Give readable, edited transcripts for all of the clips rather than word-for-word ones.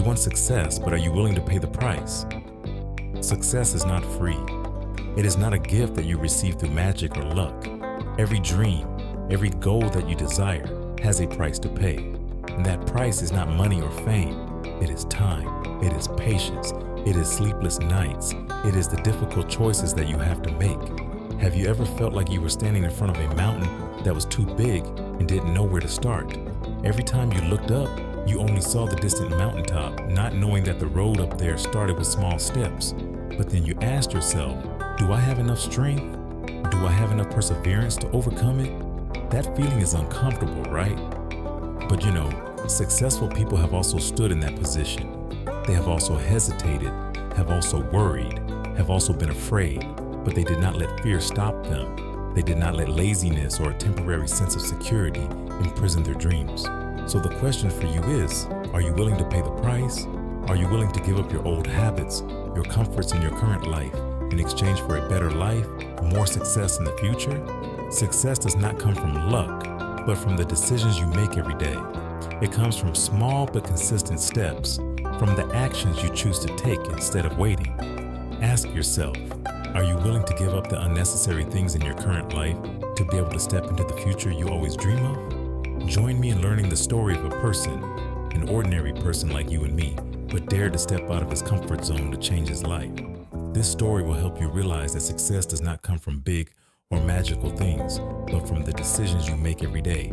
You want success, but are you willing to pay the price? Success is not free. It is not a gift that you receive through magic or luck. Every dream, every goal that you desire has a price to pay. And that price is not money or fame. It is time. It is patience. It is sleepless nights. It is the difficult choices that you have to make. Have you ever felt like you were standing in front of a mountain that was too big and didn't know where to start? Every time you looked up, you only saw the distant mountaintop, not knowing that the road up there started with small steps. But then you asked yourself, do I have enough strength? Do I have enough perseverance to overcome it? That feeling is uncomfortable, right? But successful people have also stood in that position. They have also hesitated, have also worried, have also been afraid, but they did not let fear stop them. They did not let laziness or a temporary sense of security imprison their dreams. So the question for you is, are you willing to pay the price? Are you willing to give up your old habits, your comforts in your current life, in exchange for a better life, more success in the future? Success does not come from luck, but from the decisions you make every day. It comes from small but consistent steps, from the actions you choose to take instead of waiting. Ask yourself, are you willing to give up the unnecessary things in your current life to be able to step into the future you always dream of? Join me in learning the story of a person, an ordinary person like you and me, but dared to step out of his comfort zone to change his life. This story will help you realize that success does not come from big or magical things, but from the decisions you make every day,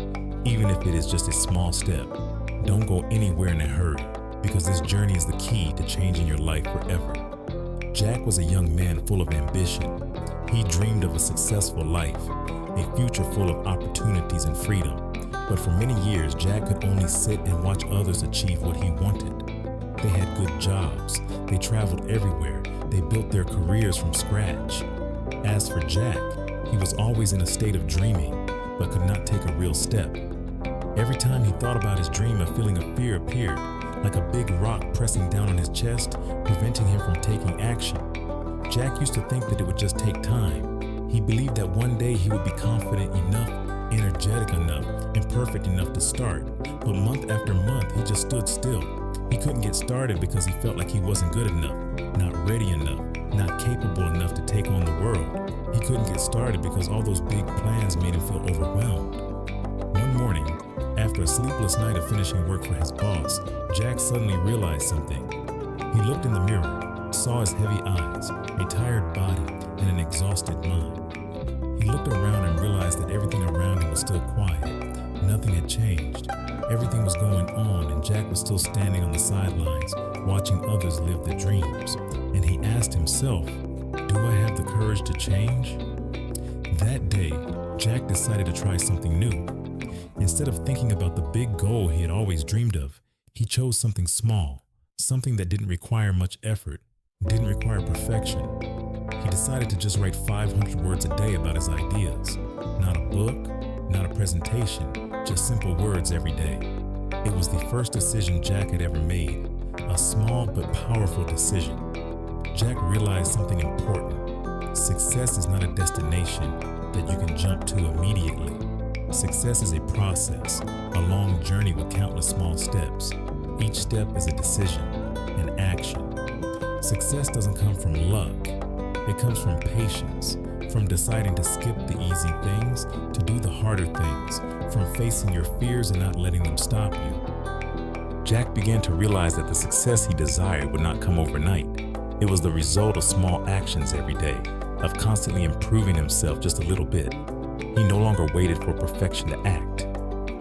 even if it is just a small step. Don't go anywhere in a hurry, because this journey is the key to changing your life forever. Jack was a young man full of ambition. He dreamed of a successful life, a future full of opportunities and freedom. But for many years, Jack could only sit and watch others achieve what he wanted. They had good jobs, they traveled everywhere, they built their careers from scratch. As for Jack, he was always in a state of dreaming, but could not take a real step. Every time he thought about his dream, a feeling of fear appeared, like a big rock pressing down on his chest, preventing him from taking action. Jack used to think that it would just take time. He believed that one day he would be confident enough, energetic enough, and perfect enough to start. But month after month, he just stood still. He couldn't get started because he felt like he wasn't good enough, not ready enough, not capable enough to take on the world. He couldn't get started because all those big plans made him feel overwhelmed. One morning, after a sleepless night of finishing work for his boss, Jack suddenly realized something. He looked in the mirror, saw his heavy eyes, a tired body, and an exhausted mind. He looked around and realized that everything around him was still quiet. Nothing had changed. Everything was going on, and Jack was still standing on the sidelines, watching others live their dreams. And he asked himself, do I have the courage to change? That day, Jack decided to try something new. Instead of thinking about the big goal he had always dreamed of, he chose something small, something that didn't require much effort, didn't require perfection. He decided to just write 500 words a day about his ideas. Not a book, not a presentation, just simple words every day. It was the first decision Jack had ever made, a small but powerful decision. Jack realized something important. Success is not a destination that you can jump to immediately. Success is a process, a long journey with countless small steps. Each step is a decision, an action. Success doesn't come from luck. It comes from patience, from deciding to skip the easy things to do the harder things, from facing your fears and not letting them stop you. Jack began to realize that the success he desired would not come overnight. It was the result of small actions every day, of constantly improving himself just a little bit. He no longer waited for perfection to act.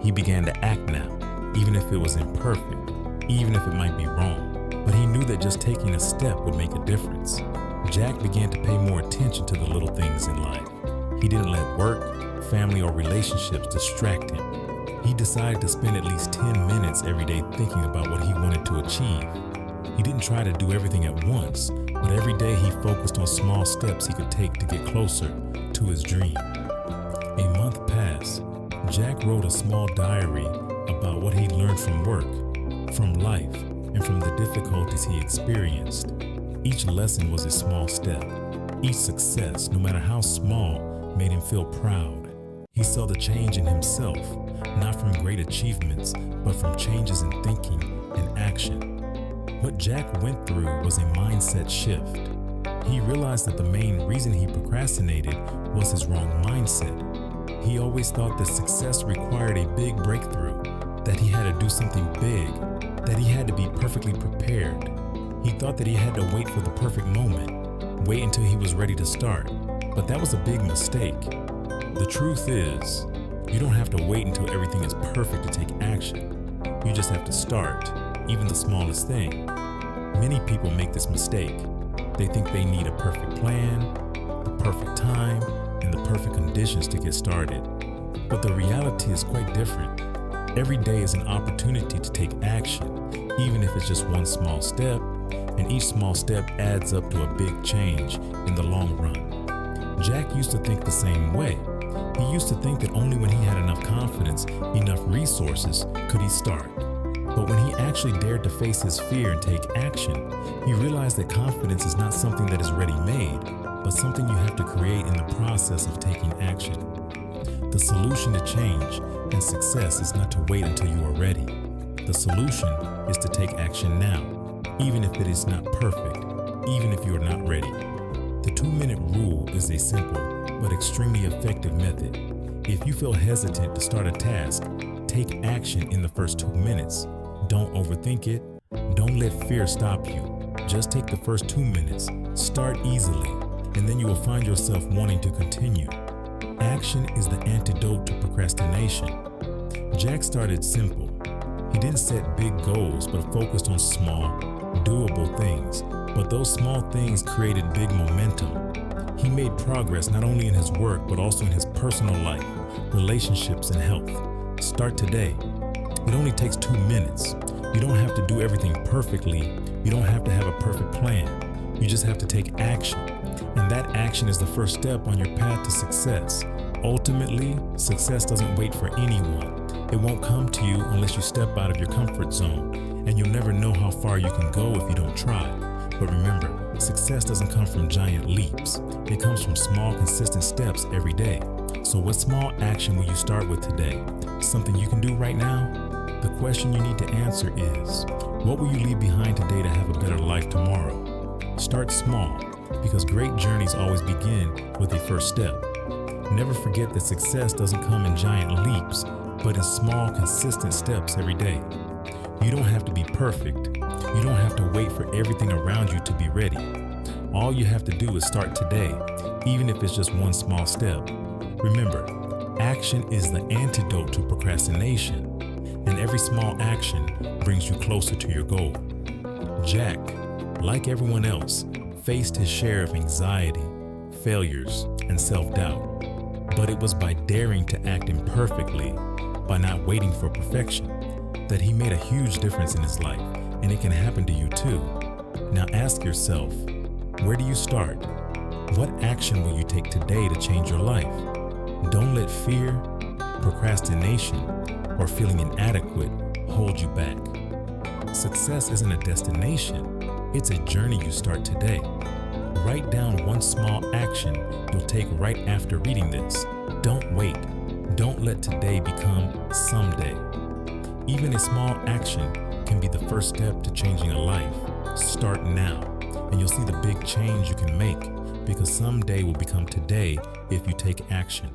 He began to act now, even if it was imperfect, even if it might be wrong. But he knew that just taking a step would make a difference. Jack began to pay more attention to the little things in life. He didn't let work, family, or relationships distract him. He decided to spend at least 10 minutes every day thinking about what he wanted to achieve. He didn't try to do everything at once, but every day he focused on small steps he could take to get closer to his dream. A month passed. Jack wrote a small diary about what he learned from work, from life, and from the difficulties he experienced. Each lesson was a small step. Each success, no matter how small, made him feel proud. He saw the change in himself, not from great achievements, but from changes in thinking and action. What Jack went through was a mindset shift. He realized that the main reason he procrastinated was his wrong mindset. He always thought that success required a big breakthrough, that he had to do something big, that he had to be perfectly prepared. He thought that he had to wait for the perfect moment, wait until he was ready to start. But that was a big mistake. The truth is, you don't have to wait until everything is perfect to take action. You just have to start, even the smallest thing. Many people make this mistake. They think they need a perfect plan, the perfect time, and the perfect conditions to get started. But the reality is quite different. Every day is an opportunity to take action, even if it's just one small step, and each small step adds up to a big change in the long run. Jack used to think the same way. He used to think that only when he had enough confidence, enough resources, could he start. But when he actually dared to face his fear and take action, he realized that confidence is not something that is ready-made, but something you have to create in the process of taking action. The solution to change and success is not to wait until you are ready. The solution is to take action now, even if it is not perfect, even if you are not ready. The 2-minute rule is a simple but extremely effective method. If you feel hesitant to start a task, take action in the first 2 minutes. Don't overthink it. Don't let fear stop you. Just take the first 2 minutes. Start easily, and then you will find yourself wanting to continue. Action is the antidote to procrastination. Jack started simple. He didn't set big goals, but focused on small, doable things. But those small things created big momentum. He made progress not only in his work, but also in his personal life, relationships, and health. Start today. It only takes 2 minutes. You don't have to do everything perfectly. You don't have to have a perfect plan. You just have to take action. And that action is the first step on your path to success. Ultimately, success doesn't wait for anyone. It won't come to you unless you step out of your comfort zone. And you'll never know how far you can go if you don't try. But remember, success doesn't come from giant leaps. It comes from small, consistent steps every day. So what small action will you start with today? Something you can do right now? The question you need to answer is, what will you leave behind today to have a better life tomorrow? Start small, because great journeys always begin with a first step. Never forget that success doesn't come in giant leaps, but in small, consistent steps every day. You don't have to be perfect. You don't have to wait for everything around you to be ready. All you have to do is start today, even if it's just one small step. Remember, action is the antidote to procrastination, and every small action brings you closer to your goal. Jack, like everyone else, faced his share of anxiety, failures, and self-doubt. But it was by daring to act imperfectly, by not waiting for perfection, that he made a huge difference in his life, and it can happen to you too. Now ask yourself, where do you start? What action will you take today to change your life? Don't let fear, procrastination, or feeling inadequate hold you back. Success isn't a destination, it's a journey you start today. Write down one small action you'll take right after reading this. Don't wait. Don't let today become someday. Even a small action can be the first step to changing a life. Start now, and you'll see the big change you can make, because someday will become today if you take action.